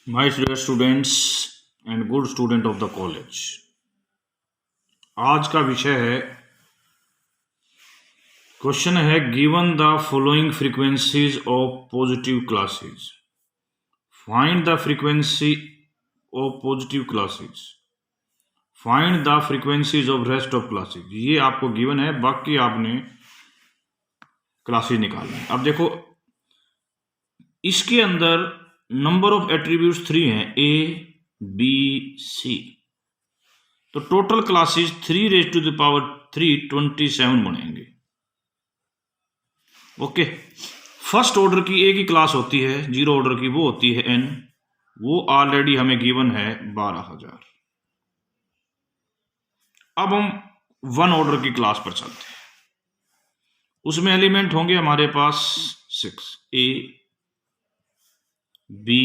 My dear students and good student of the college, आज का विषय है, क्वेश्चन है given the following frequencies of positive classes, find the frequency of positive classes, find the frequencies of rest of classes. ये आपको given है, बाकी आपने क्लासेस निकालना है। अब देखो, इसके अंदर नंबर ऑफ एट्रीब्यूट्स 3 हैं, ए बी सी, तो टोटल क्लासेस 3 27 बनेंगे। ओके, फर्स्ट ऑर्डर की ए की क्लास होती है, जीरो ऑर्डर की वो होती है एन, वो ऑलरेडी हमें गिवन है 12,000। अब हम वन ऑर्डर की क्लास पर चलते हैं, उसमें एलिमेंट होंगे हमारे पास 6, ए बी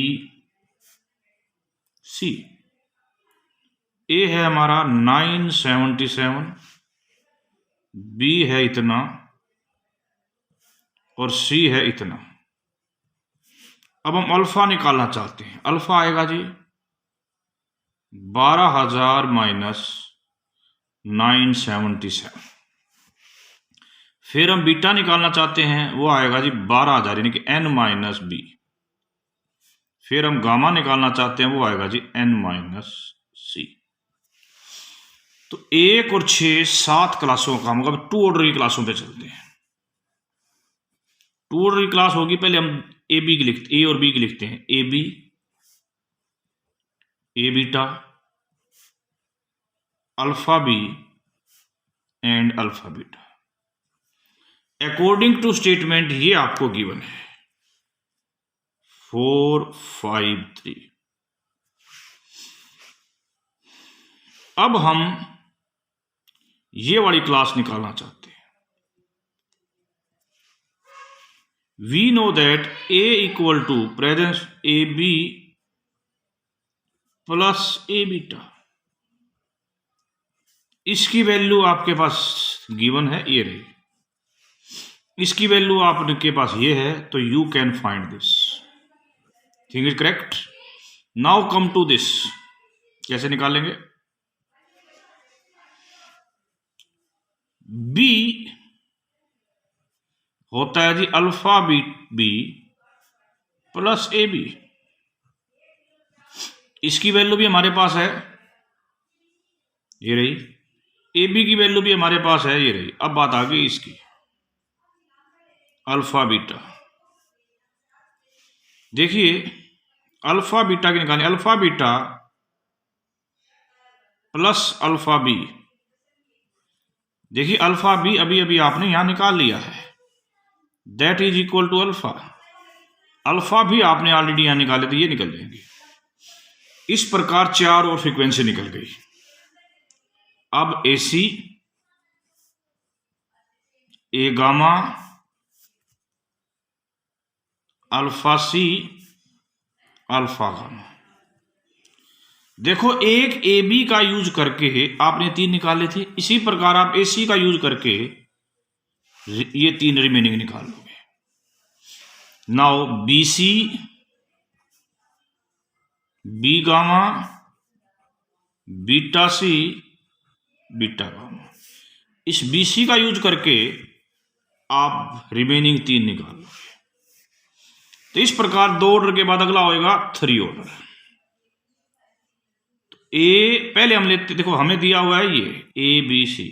सी। ए है हमारा 977, बी है इतना और सी है इतना। अब हम अल्फा निकालना चाहते हैं, अल्फा आएगा जी 12,000 माइनस 977। फिर हम बीटा निकालना चाहते हैं, वो आएगा जी 12,000 यानी कि n माइनस बी। फिर हम गामा निकालना चाहते हैं, वो आएगा जी n माइनस सी। तो 1 और 6 7 क्लासों का, मतलब 2 ऑर्डर की क्लासों पे चलते हैं। 2 ऑर्डर की क्लास होगी, पहले हम ए बी की लिखते, ए और बी की लिखते हैं, A B, A beta, alpha B and alpha beta. According to statement ये आपको गिवन है 4 5 3। अब हम ये वाली क्लास निकालना चाहते हैं। We know that A equal to presence A B plus A beta. इसकी वैल्यू आपके पास गिवन है, ये रही। इसकी वैल्यू आपके पास ये है, तो you can find this. Think is correct. Now come to this, कैसे निकालेंगे? बी होता है G alpha B B plus A B. इसकी वैल्यू भी हमारे पास है, ये रही। ए बी की वैल्यू भी हमारे पास है, ये रही। अब बात आ गई इसकी, अल्फा बीटा। देखिए, अल्फा बीटा की निकालें, alpha beta plus alpha B. देखिए, अल्फा बी अभी अभी आपने यहां निकाल लिया है, that is equal to alpha. Alpha भी आपने ऑलरेडी यहां निकाले, तो ये निकल जाएंगे। इस प्रकार 4 और फ्रीक्वेंसी निकल गई। अब ए सी, ए गामा, अल्फा सी, अल्फा गामा। देखो, एक ए बी का यूज करके आपने 3 निकाले थे, इसी प्रकार आप ए सी का यूज करके ये 3 रिमेनिंग निकाल लोगे। Now B C, B gamma, beta C, beta gamma. इस बी सी का यूज करके आप रिमेनिंग 3 निकाल लोगे। तो इस प्रकार 2 ऑर्डर के बाद अगला होएगा 3 ऑर्डर। ए पहले हम लेते, देखो हमें दिया हुआ है ये ए बी सी,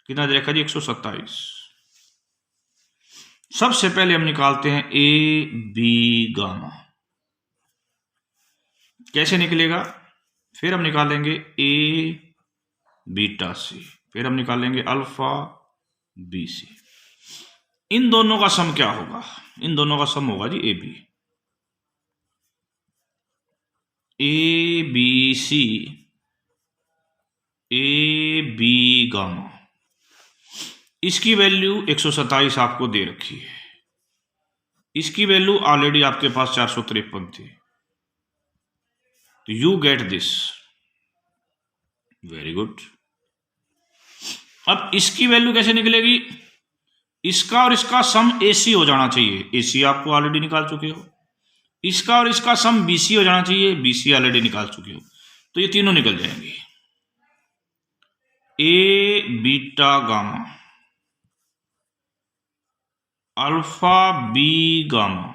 कितना देखा जी 127। सबसे पहले हम निकालते हैं ए बी गामा। कैसे निकलेगा? फिर हम निकालेंगे ए बीटा सी, फिर हम निकालेंगे अल्फा बी सी। इन दोनों का सम क्या होगा? इन दोनों का सम होगा G A B, A B C, A B gamma. इसकी वैल्यू 127 आपको दे रखी है, इसकी वैल्यू ऑलरेडी आपके पास 453 थी, तो you get this. Very good. अब इसकी वैल्यू कैसे निकलेगी? इसका और इसका सम एसी हो जाना चाहिए। एसी आपको ऑलरेडी निकाल चुके हो, इसका और इसका सम BC हो जाना चाहिए, BC ऑलरेडी निकाल चुके हो, तो ये तीनों निकल जाएंगे। A beta gamma, alpha B gamma,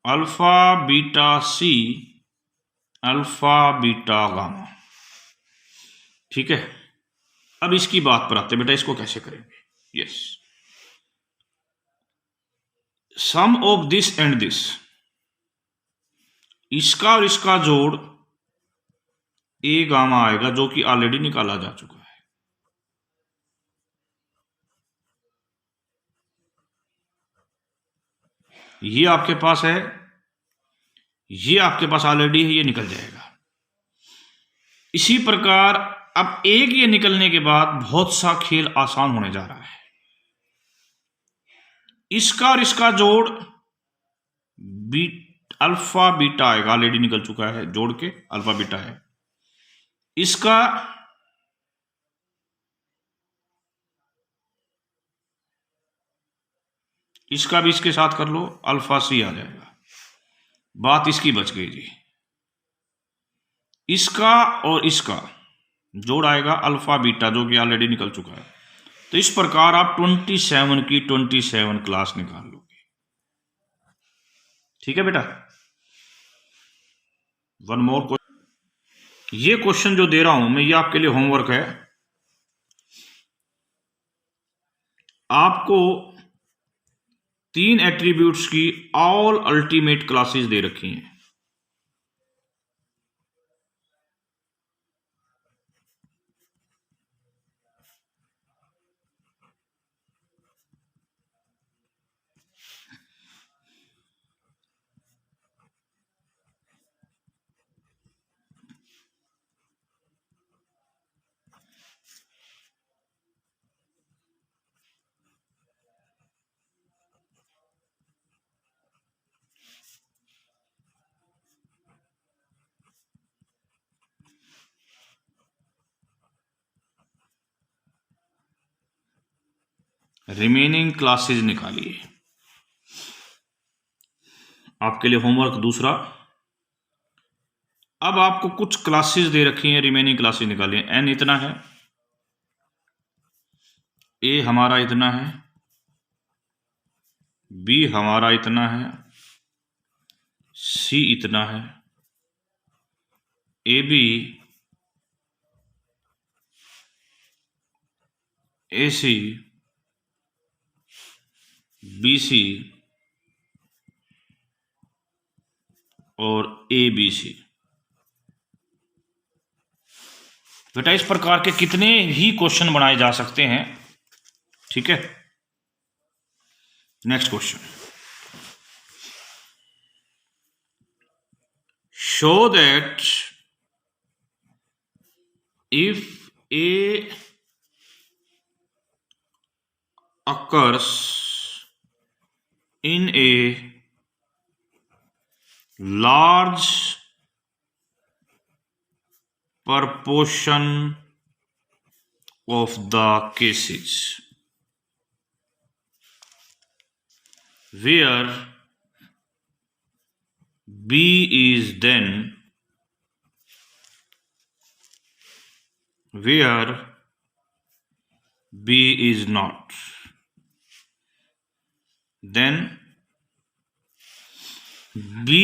alpha beta C, alpha beta gamma. ठीक है, अब इसकी बात पर आते हैं बेटा, इसको कैसे करेंगे। Yes, sum of this and this, इसका और इसका जोड़ A गामा आएगा, जो कि ऑलरेडी निकाला जा चुका है। ये आपके पास है, ये आपके पास ऑलरेडी है, ये निकल जाएगा। इसी प्रकार अब एक ये निकलने के बाद बहुत सा खेल आसान होने जा रहा है। इसका और इसका जोड़ अल्फा बीटा आएगा, ऑलरेडी निकल चुका है, जोड़ के अल्फा बीटा है। इसका इसका भी इसके साथ कर लो, अल्फा C आ जाएगा। बात इसकी बच गई जी। इसका और इसका जोड़ आएगा अल्फा बीटा, जो कि ऑलरेडी निकल चुका है। तो इस प्रकार आप 27 की 27 क्लास निकाल लोगे। ठीक है बेटा। वन मोर क्वेश्चन, ये क्वेश्चन जो दे रहा हूं मैं, ये आपके लिए होमवर्क है। आपको 3 एट्रीब्यूट्स की ऑल अल्टीमेट क्लासेस दे रखी हैं। रिमेनिंग क्लासेस निकालिए। आपके लिए होमवर्क दूसरा, अब आपको कुछ क्लासेस दे रखी हैं, रिमेनिंग क्लासेस निकालिए। n इतना है, a हमारा इतना है, b हमारा इतना है, c इतना है, ab, ac, bc और abc। बेटा इस प्रकार के कितने ही क्वेश्चन बनाए जा सकते हैं। ठीक है, next question, show that if a occurs in a large proportion of the cases where B is then where B is not, then B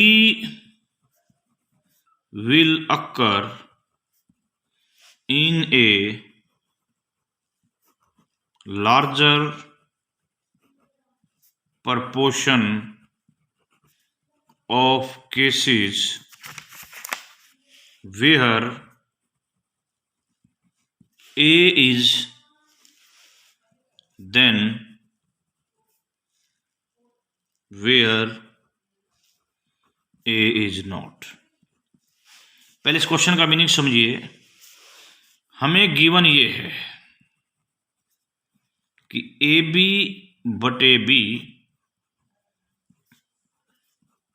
will occur in a larger proportion of cases where A is then where A is not। पहले इस question का meaning समझिए। हमें given ये है कि AB बटे B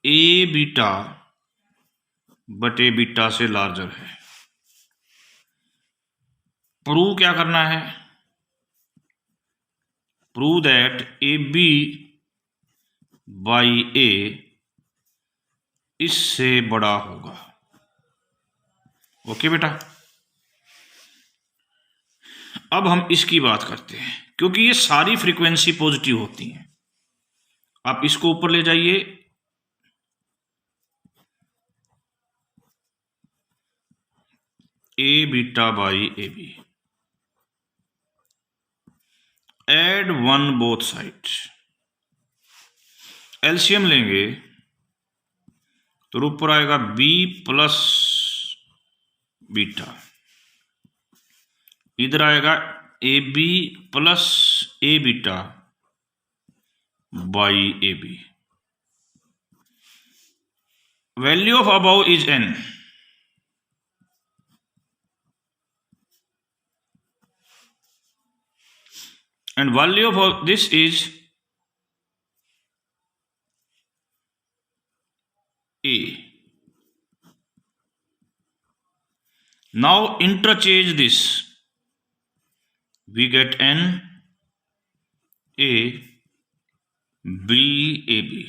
A beta बटे बीटा से लार्जर है। प्रूव क्या करना है? Prove that AB by A इससे बड़ा होगा। ओके बेटा, अब हम इसकी बात करते हैं, क्योंकि ये सारी फ्रीक्वेंसी पॉजिटिव होती हैं। आप इसको ऊपर ले जाइए, A beta by A B, add one both side, LCM लेंगे तो ऊपर आएगा बी प्लस बीटा, इधर आएगा A B plus A beta by A B. Value of above is n, and value of this is A. Now interchange this, we get N A B A B.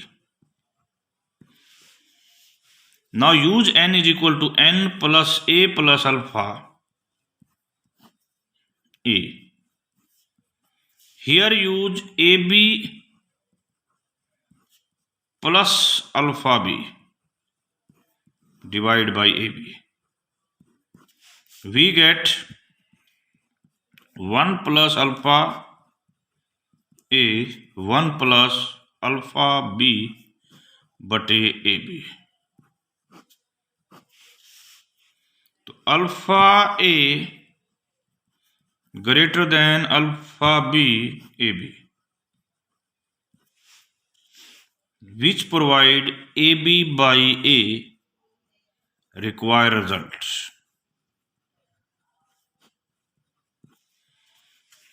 Now use N is equal to N plus A plus alpha A. Here use AB plus alpha B divided by AB. We get 1 plus alpha A 1 plus alpha B बटे A B. तो alpha A greater than alpha B A B, which provide AB by A require results।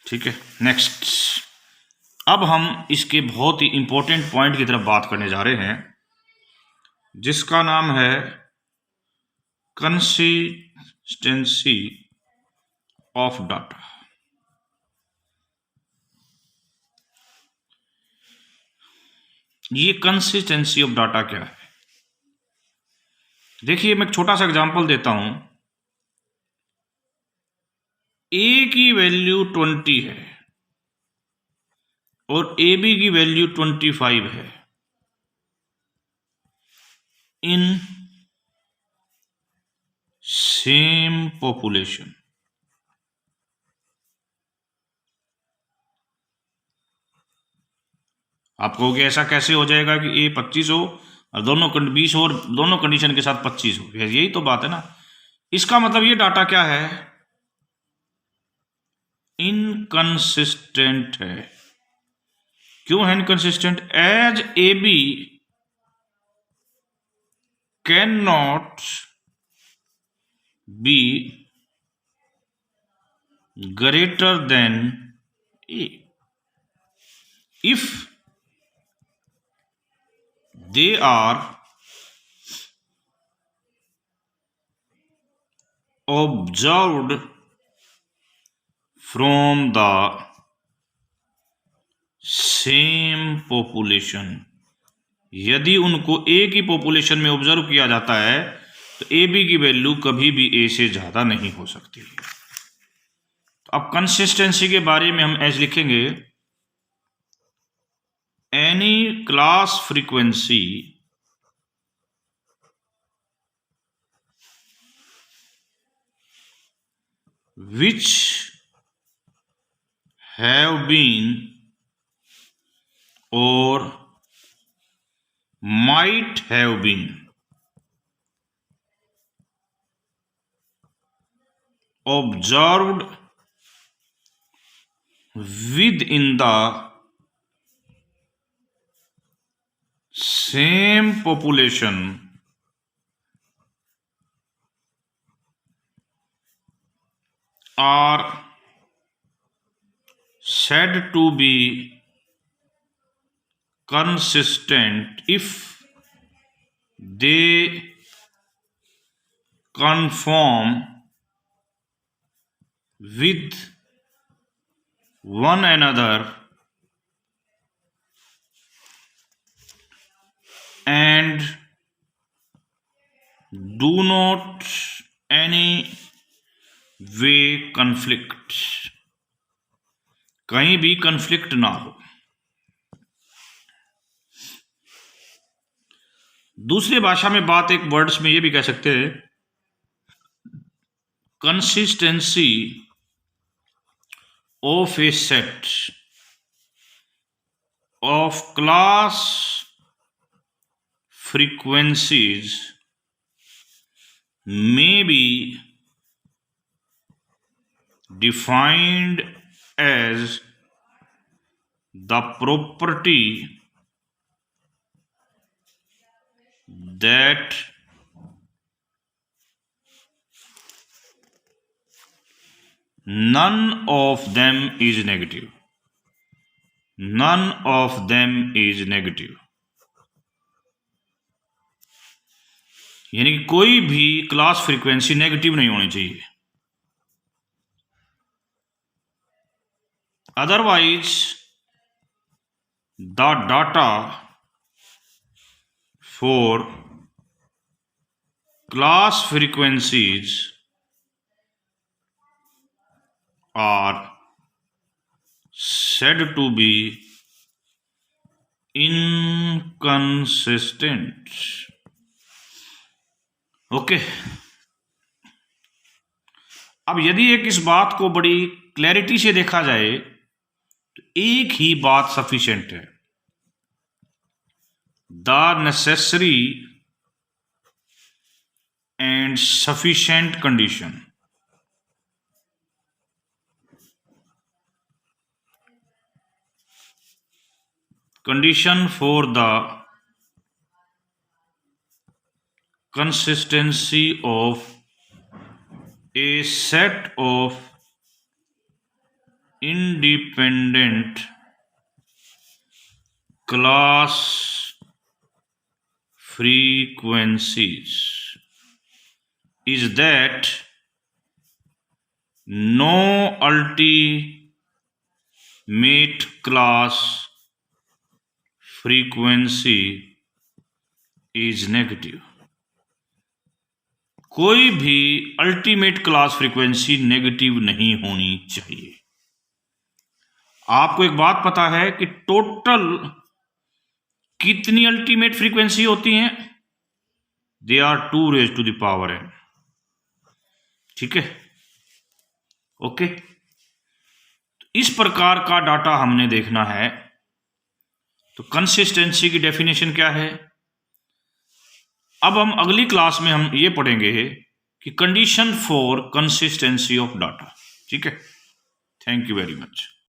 ठीक है, next, अब हम इसके बहुत ही important point की तरफ बात करने जा रहे हैं, जिसका नाम है कंसिस्टेंसी ऑफ डाटा। ये कंसिस्टेंसी ऑफ डाटा क्या है? देखिए, मैं एक छोटा सा एग्जांपल देता हूं। ए की वैल्यू 20 है और ए बी की वैल्यू 25 है। इन सेम पॉपुलेशन, आप कहोगे ऐसा कैसे हो जाएगा कि ए 25 हो और दोनों 20 हो और दोनों कंडीशन के साथ 25 हो? यही तो बात है ना। इसका मतलब ये डाटा क्या है? इनकंसिस्टेंट है। क्यों है inconsistent? As A B can not be greater than A if they are observed from the same population। यदि उनको ए की पॉपुलेशन में ऑब्जर्व किया जाता है तो ए बी की वैल्यू कभी भी ए से ज्यादा नहीं हो सकती। तो अब कंसिस्टेंसी के बारे में हम ऐसे लिखेंगे, any class frequency which have been or might have been observed within the same population are said to be consistent if they conform with one another and do not any way conflict, कहीं भी conflict ना हो। दूसरी भाषा में बात एक words में ये भी कह सकते हैं, consistency of A set of class frequencies may be defined as the property that none of them is negative. None of them is negative. यानी कि कोई भी क्लास फ्रीक्वेंसी नेगेटिव नहीं होनी चाहिए, otherwise the data for class frequencies are said to be inconsistent. Okay अब यदि एक इस बात को बड़ी क्लैरिटी से देखा जाए तो एक ही बात सफिशिएंट है, the necessary and sufficient condition. Condition for the consistency of a set of independent class frequencies is that no ultimate class frequency is negative. कोई भी अल्टीमेट क्लास फ्रीक्वेंसी नेगेटिव नहीं होनी चाहिए। आपको एक बात पता है कि टोटल कितनी अल्टीमेट फ्रीक्वेंसी होती हैं? They are 2 raised to the power n। ठीक है, ओके। इस प्रकार का डाटा हमने देखना है। तो कंसिस्टेंसी की डेफिनेशन क्या है? अब हम अगली क्लास में हम ये पढ़ेंगे कि condition for consistency of data. ठीक है, थैंक यू वेरी मच।